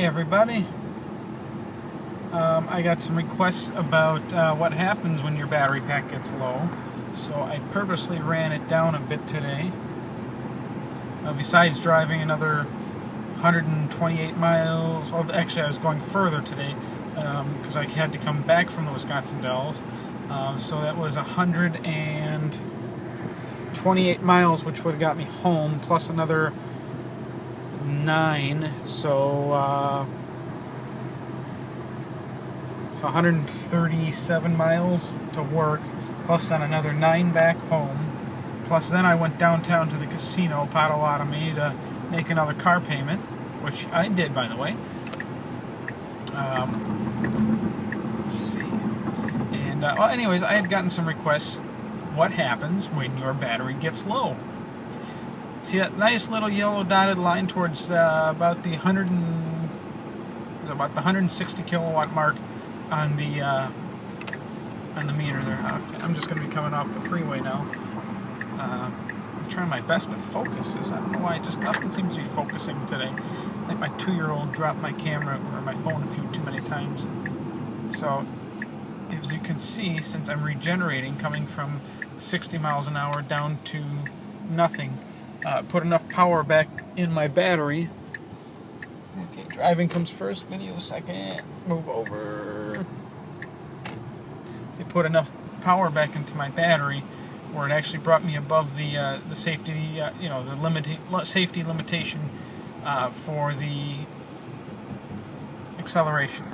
Hey everybody, I got some requests about what happens when your battery pack gets low, so I purposely ran it down a bit today. Besides driving another 128 miles, well actually I was going further today because I had to come back from the Wisconsin Dells, so that was 128 miles, which would have got me home, plus another 9, so 137 miles to work, plus then another 9 back home, plus then I went downtown to the casino, Potawatomi, to make another car payment, which I did, by the way. Let's see. And, well, anyways, I had gotten some requests. What happens when your battery gets low? See that nice little yellow dotted line towards about the 160 kilowatt mark on the meter there. Okay, I'm just going to be coming off the freeway now. I'm trying my best to focus this. I don't know why, just nothing seems to be focusing today. I think my 2-year-old dropped my camera or my phone a few too many times. So, as you can see, since I'm regenerating, coming from 60 miles an hour down to nothing, put enough power back in my battery. Okay, driving comes first, video second. Move over. It put enough power back into my battery where it actually brought me above the safety, the safety limitation for the acceleration.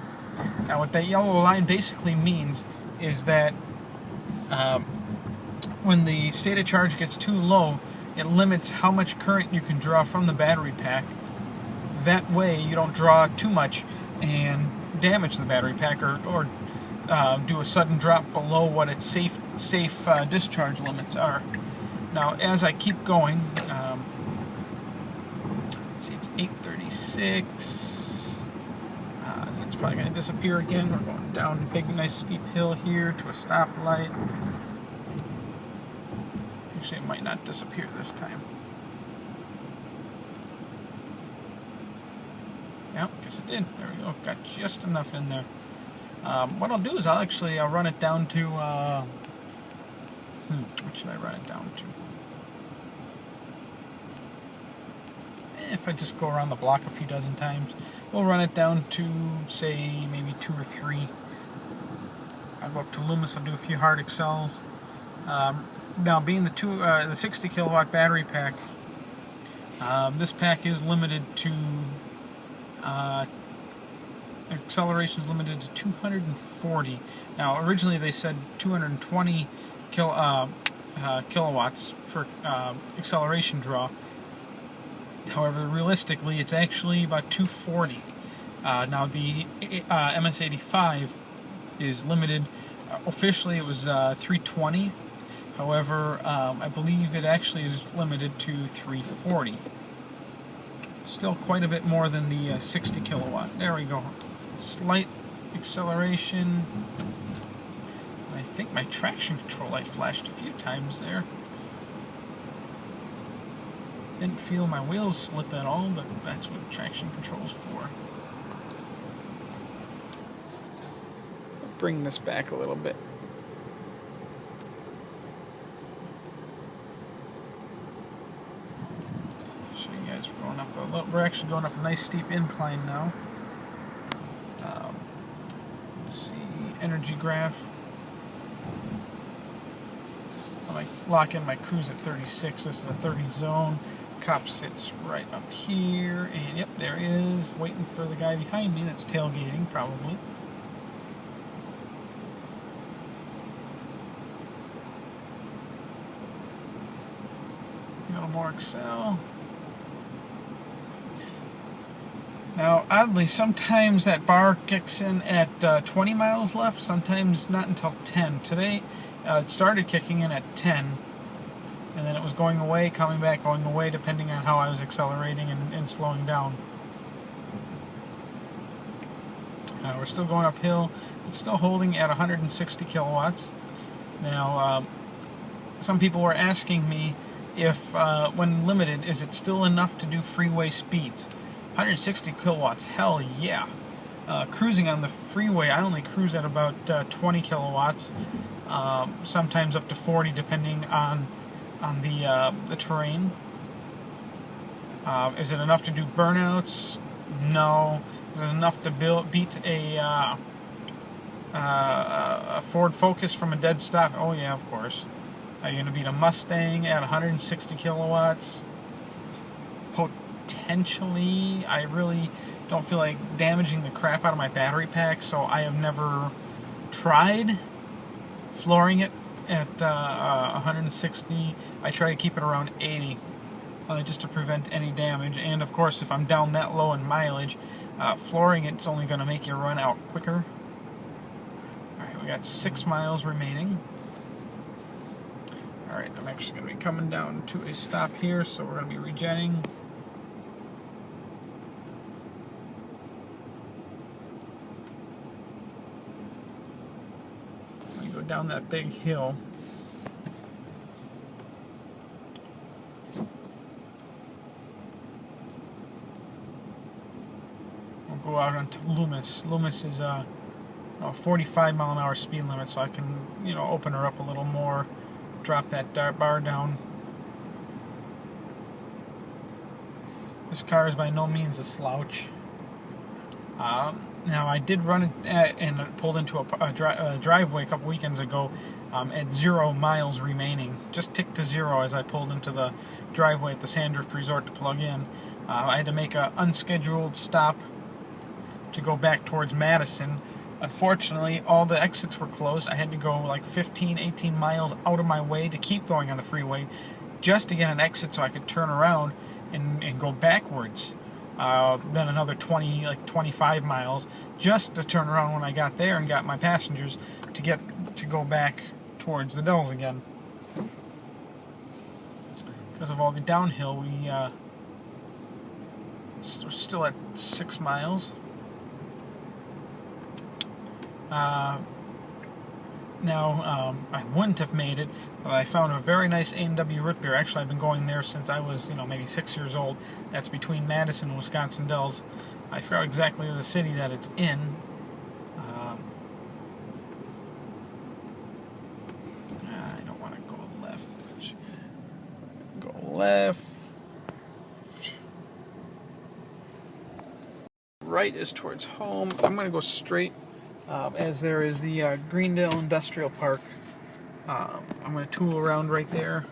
Now, what that yellow line basically means is that when the state of charge gets too low, it limits how much current you can draw from the battery pack. That way you don't draw too much and damage the battery pack or do a sudden drop below what its safe discharge limits are. Now, as I keep going, let's see, it's 8:36. It's probably going to disappear again. We're going down a big, nice, steep hill here to a stoplight. Actually, it might not disappear this time. Yep, guess it did. There we go. Got just enough in there. What I'll do is I'll run it down to, what should I run it down to? If I just go around the block a few dozen times, we'll run it down to, say, maybe 2 or 3. I'll go up to Loomis, I'll do a few hard accels. Now, being the 60 kilowatt battery pack, this pack is limited to acceleration is limited to 240. Now, originally they said 220 kilowatts for acceleration draw. However, realistically, it's actually about 240. Now, the MS-85 is limited. Officially, it was 320. However, I believe it actually is limited to 340. Still quite a bit more than the 60 kilowatt. There we go. Slight acceleration. I think my traction control light flashed a few times there. Didn't feel my wheels slip at all, but that's what traction control is for. Bring this back a little bit. We're actually going up a nice steep incline now. Let's see, energy graph. I lock in my cruise at 36. This is a 30 zone. Cop sits right up here, and yep, there he is, waiting for the guy behind me that's tailgating, probably. A little more accel. Now, oddly, sometimes that bar kicks in at 20 miles left, sometimes not until 10. Today, it started kicking in at 10, and then it was going away, coming back, going away, depending on how I was accelerating and slowing down. We're still going uphill. It's still holding at 160 kilowatts. Now, some people were asking me if, when limited, is it still enough to do freeway speeds? 160 kilowatts, hell yeah. Cruising on the freeway, I only cruise at about 20 kilowatts, sometimes up to 40 depending on the terrain. Is it enough to do burnouts? No. Is it enough to beat a Ford Focus from a dead stop? Oh yeah, of course. Are you going to beat a Mustang at 160 kilowatts? Potentially. I really don't feel like damaging the crap out of my battery pack, so I have never tried flooring it at 160. I try to keep it around 80, just to prevent any damage. And of course, if I'm down that low in mileage, flooring it's only going to make you run out quicker. Alright, we got 6 miles remaining. Alright, I'm actually going to be coming down to a stop here, so we're going to be regenning. Down that big hill. We'll go out onto Loomis. Loomis is a 45 mile an hour speed limit, so I can, open her up a little more, drop that bar down. This car is by no means a slouch. Now, I did run it and pulled into a driveway a couple weekends ago at 0 miles remaining. Just ticked to 0 as I pulled into the driveway at the Sandrift Resort to plug in. I had to make an unscheduled stop to go back towards Madison. Unfortunately, all the exits were closed. I had to go like 15, 18 miles out of my way to keep going on the freeway just to get an exit so I could turn around and go backwards. Then another 25 miles just to turn around when I got there and got my passengers to go back towards the Dells again. Because of all the downhill, we're still at 6 miles. Now, I wouldn't have made it, but I found a very nice A&W root beer. Actually, I've been going there since I was, maybe 6 years old. That's between Madison and Wisconsin Dells. I forgot exactly the city that it's in. I don't want to go left. Go left. Right is towards home. I'm going to go straight. As there is the Greendale Industrial Park. I'm going to tool around right there.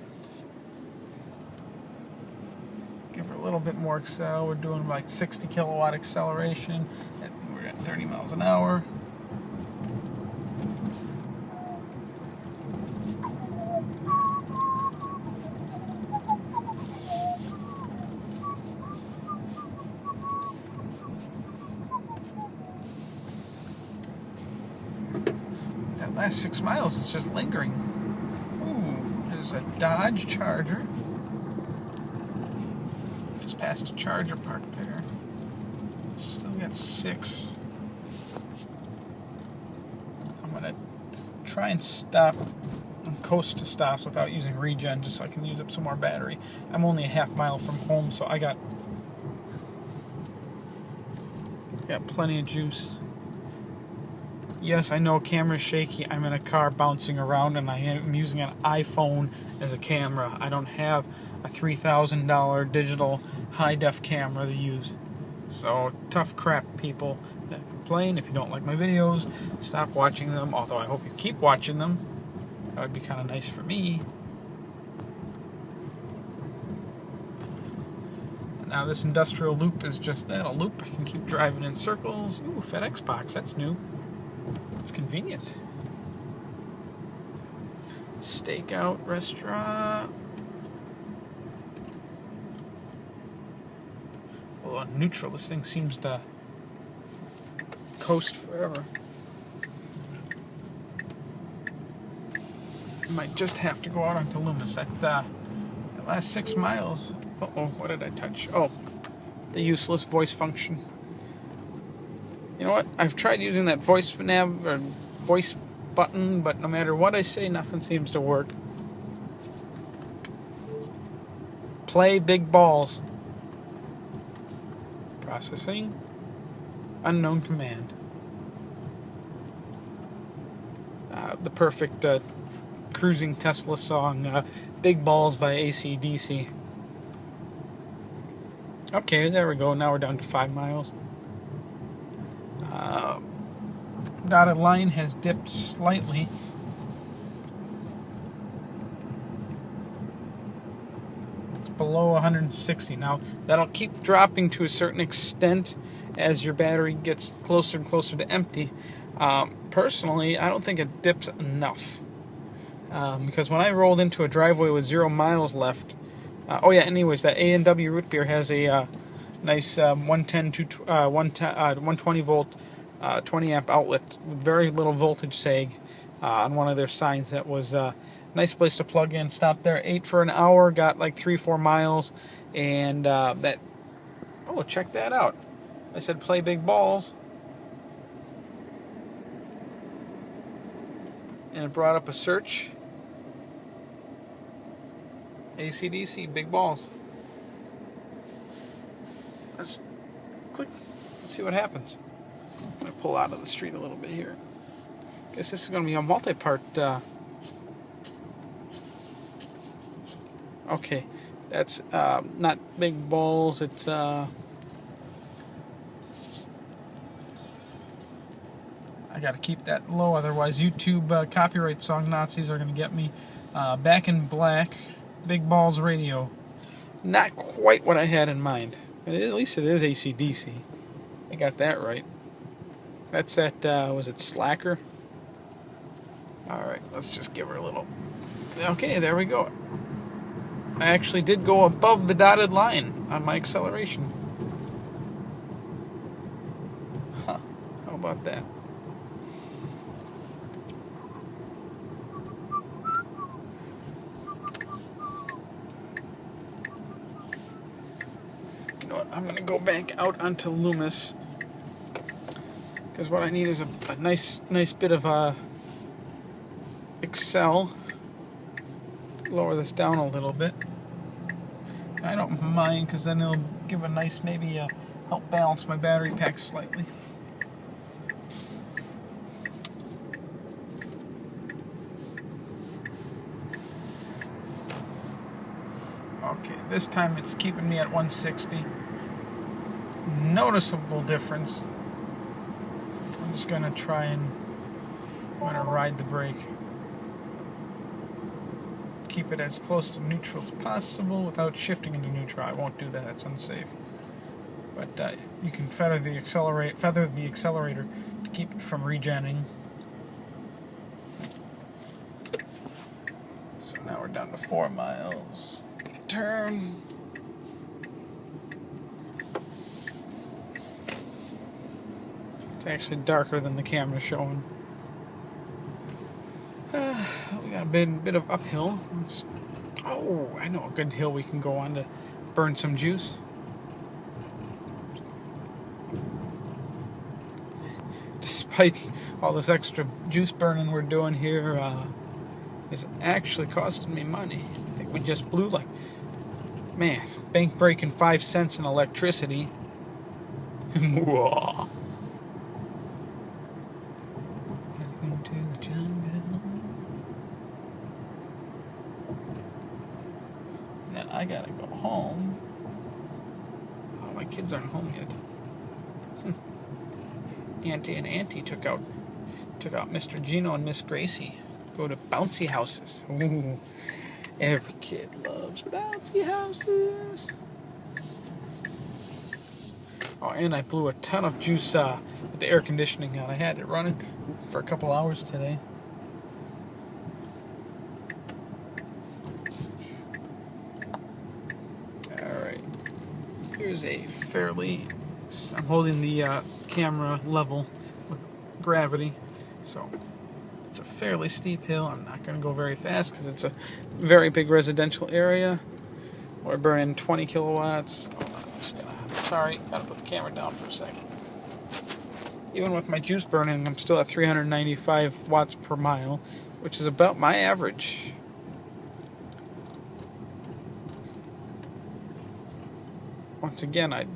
Give her a little bit more accel. We're doing like 60 kilowatt acceleration. We're at 30 miles an hour. Last 6 miles is just lingering. Ooh, there's a Dodge Charger. Just passed a Charger parked there. Still got 6. I'm gonna try and stop and coast to stops without using regen, just so I can use up some more battery. I'm only a half mile from home, so I got plenty of juice. Yes, I know camera's shaky. I'm in a car bouncing around and I am using an iPhone as a camera. I don't have a $3,000 digital high-def camera to use. So, tough crap, people that complain. If you don't like my videos, stop watching them. Although I hope you keep watching them. That would be kind of nice for me. Now this industrial loop is just that, a loop. I can keep driving in circles. Ooh, FedEx box, that's new. It's convenient. Stakeout restaurant. Well, on neutral, this thing seems to coast forever. I might just have to go out onto Loomis. That last 6 miles. Uh-oh, what did I touch? Oh, the useless voice function. You know what? I've tried using that voice nav or voice button, but no matter what I say, nothing seems to work. Play big balls. Processing. Unknown command. The perfect cruising Tesla song, Big Balls by AC/DC. Okay, there we go. Now we're down to 5 miles. Dotted line has dipped slightly. It's below 160 now. That'll keep dropping to a certain extent as your battery gets closer and closer to empty. Personally, I don't think it dips enough. Because when I rolled into a driveway with 0 miles left, anyways, that A&W root beer has a nice 120 volt 20 amp outlet with very little voltage sag on one of their signs. That was a nice place to plug in. Stopped there, ate for an hour, got like 3-4 miles, and check that out. I said play big balls, and it brought up a search. AC/DC, big balls. Let's click. Let's see what happens. I'm going to pull out of the street a little bit here. Guess this is going to be a multi-part. Okay, that's not big balls. It's I got to keep that low, otherwise YouTube copyright song Nazis are going to get me. Back in Black, Big Balls Radio. Not quite what I had in mind. But at least it is AC/DC. I got that right. That's at, was it Slacker? Alright, let's just give her a little... Okay, there we go. I actually did go above the dotted line on my acceleration. Huh, how about that? You know what, I'm going to go back out onto Loomis, because what I need is a nice bit of Excel. Lower this down a little bit. I don't mind, because then it'll give a nice, maybe help balance my battery pack slightly. Okay, this time it's keeping me at 160. Noticeable difference. I'm just going to try and ride the brake. Keep it as close to neutral as possible without shifting into neutral. I won't do that, that's unsafe. But you can feather the accelerator to keep it from regenning. So now we're down to 4 miles. Make a turn. It's actually darker than the camera's showing. We got a bit of uphill. I know a good hill we can go on to burn some juice. Despite all this extra juice burning we're doing here, is actually costing me money. I think we just blew bank breaking 5 cents in electricity. Whoa. Welcome to the jungle. Then I gotta go home. Oh, my kids aren't home yet. Auntie and Auntie took out Mr. Gino and Miss Gracie. Go to bouncy houses. Ooh, every kid loves bouncy houses. Oh, and I blew a ton of juice with the air conditioning on. I had it running for a couple hours today. Alright. Here's a fairly... I'm holding the camera level with gravity, so it's a fairly steep hill. I'm not going to go very fast because it's a very big residential area. We're burning 20 kilowatts. Sorry, gotta put the camera down for a second. Even with my juice burning, I'm still at 395 watts per mile, which is about my average. Once again, I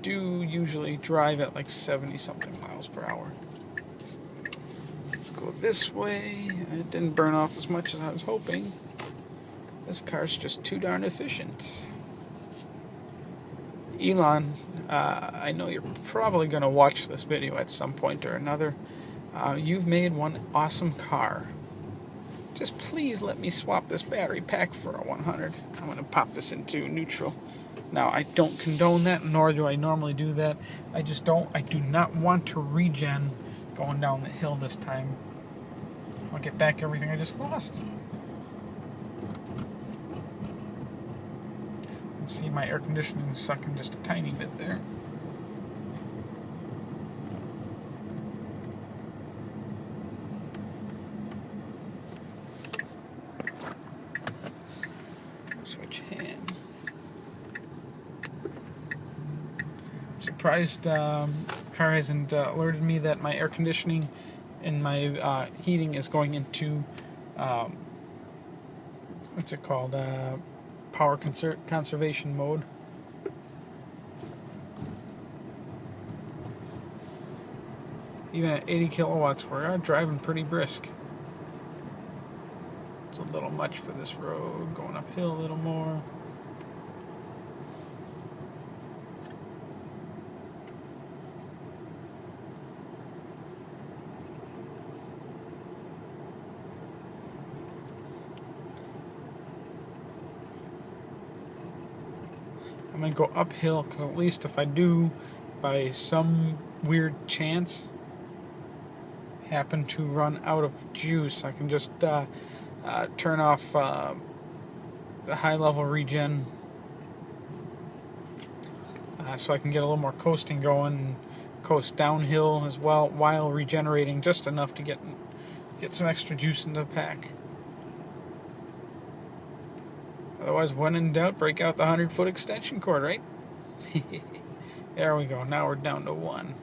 do usually drive at like 70-something miles per hour. Let's go this way. It didn't burn off as much as I was hoping. This car's just too darn efficient. Elon, I know you're probably going to watch this video at some point or another. You've made one awesome car. Just please let me swap this battery pack for a 100. I'm going to pop this into neutral. Now, I don't condone that, nor do I normally do that. I do not want to regen going down the hill this time. I'll get back everything I just lost. You can see my air conditioning is sucking just a tiny bit there. Switch hands. Surprised car hasn't alerted me that my air conditioning and my heating is going into what's it called? Power conservation mode. Even at 80 kilowatts, we're driving pretty brisk. It's a little much for this road. Going uphill a little more. I'm going to go uphill because at least if I do, by some weird chance, happen to run out of juice, I can just turn off the high level regen so I can get a little more coasting going and coast downhill as well while regenerating just enough to get some extra juice in the pack. Otherwise, when in doubt, break out the 100-foot extension cord, right? There we go. Now we're down to 1.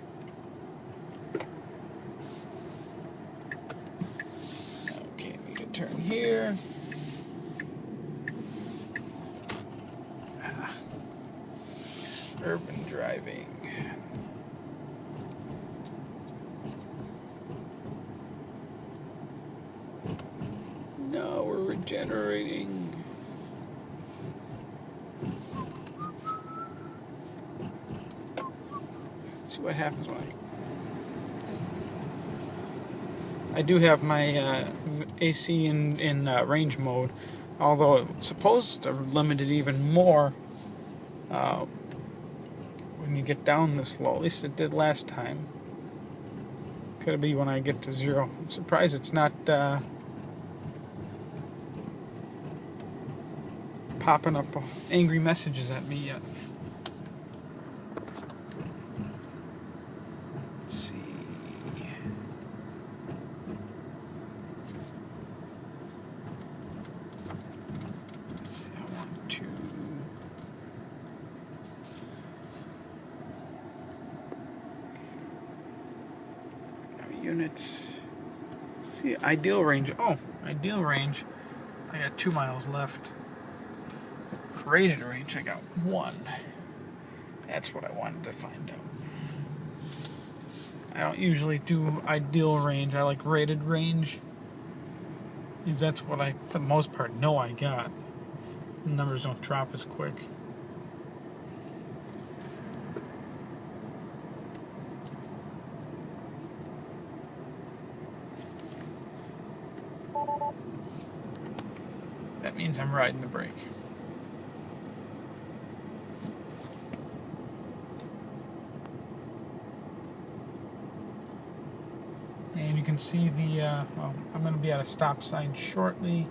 Okay, we can turn here. Urban driving. No, we're regenerating. See what happens when I do have my AC in range mode, although it's supposed to limit it even more when you get down this low. At least it did last time. Could be when I get to 0. I'm surprised it's not popping up angry messages at me yet. Let's see. I want to. Units. See, ideal range. Oh, ideal range. I got 2 miles left. Rated range, I got 1. That's what I wanted to find out. I don't usually do ideal range. I like rated range, because that's what I, for the most part, know I got. The numbers don't drop as quick. That means I'm riding the brake. And you can see the, well, I'm going to be at a stop sign shortly.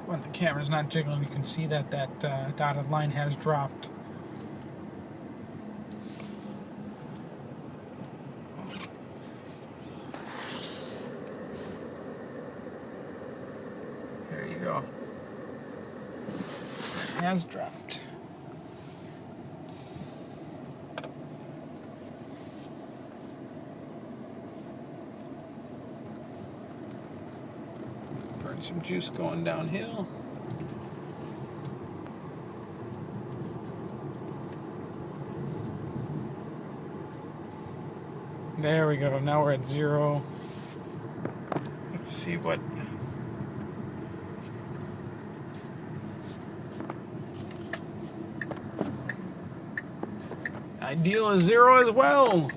When the camera's not jiggling, you can see that dotted line has dropped. There you go. It has dropped. Get some juice going downhill. There we go. Now we're at 0. Let's see what. Ideal is 0 as well.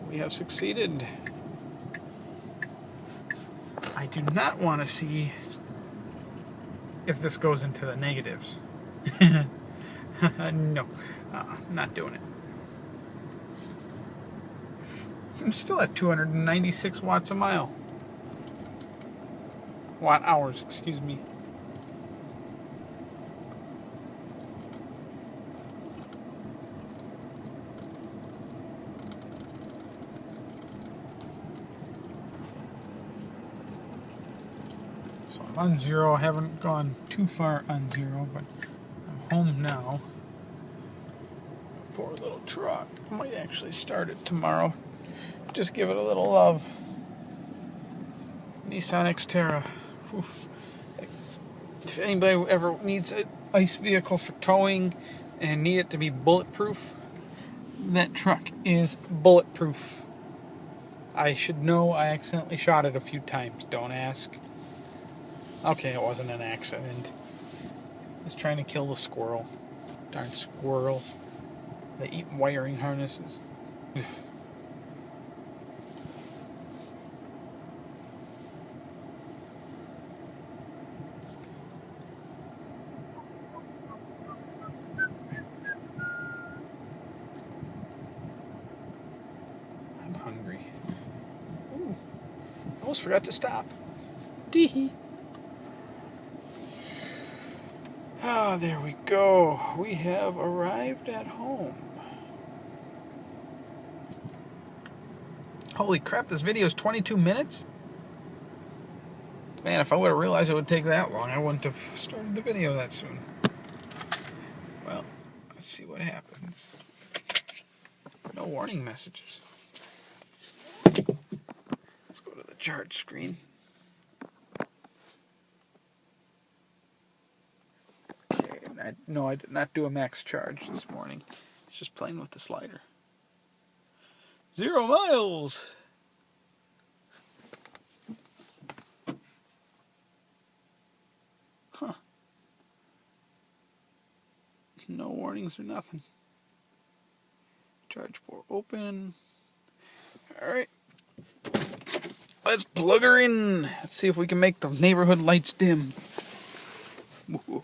We have succeeded. I do not want to see if this goes into the negatives. No, not doing it. I'm still at 296 watts a mile. Watt hours, excuse me. So I'm on 0. I haven't gone too far on 0, but I'm home now. Poor little truck. I might actually start it tomorrow. Just give it a little love. Nissan Xterra. Oof. If anybody ever needs an ICE vehicle for towing and need it to be bulletproof, that truck is bulletproof. I should know. I accidentally shot it a few times. Don't ask. Okay, it wasn't an accident. I was trying to kill the squirrel. Darn squirrels. They eat wiring harnesses. I'm hungry. Ooh, almost forgot to stop. Tee-hee. Ah, there we go. We have arrived at home. Holy crap, this video is 22 minutes? Man, if I would have realized it would take that long, I wouldn't have started the video that soon. Well, let's see what happens. No warning messages. Let's go to the charge screen. Okay, no, I did not do a max charge this morning. It's just playing with the slider. 0 miles! Huh. No warnings or nothing. Charge port open. Alright. Let's plug her in. Let's see if we can make the neighborhood lights dim. Whoa.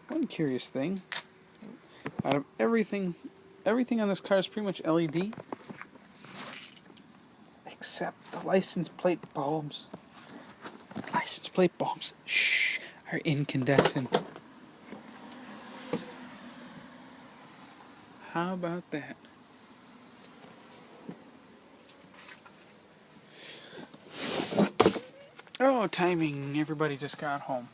One curious thing. Out of everything on this car is pretty much LED. Except the license plate bulbs. License plate bulbs, shh, are incandescent. How about that? Oh, timing. Everybody just got home.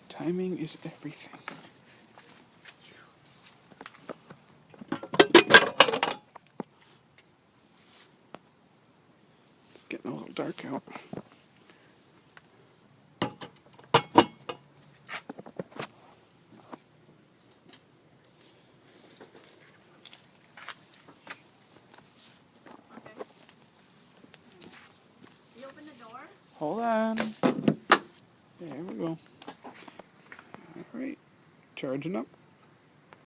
Timing is everything. It's getting a little dark out. You open the door? Hold on. There we go. Alright, charging up.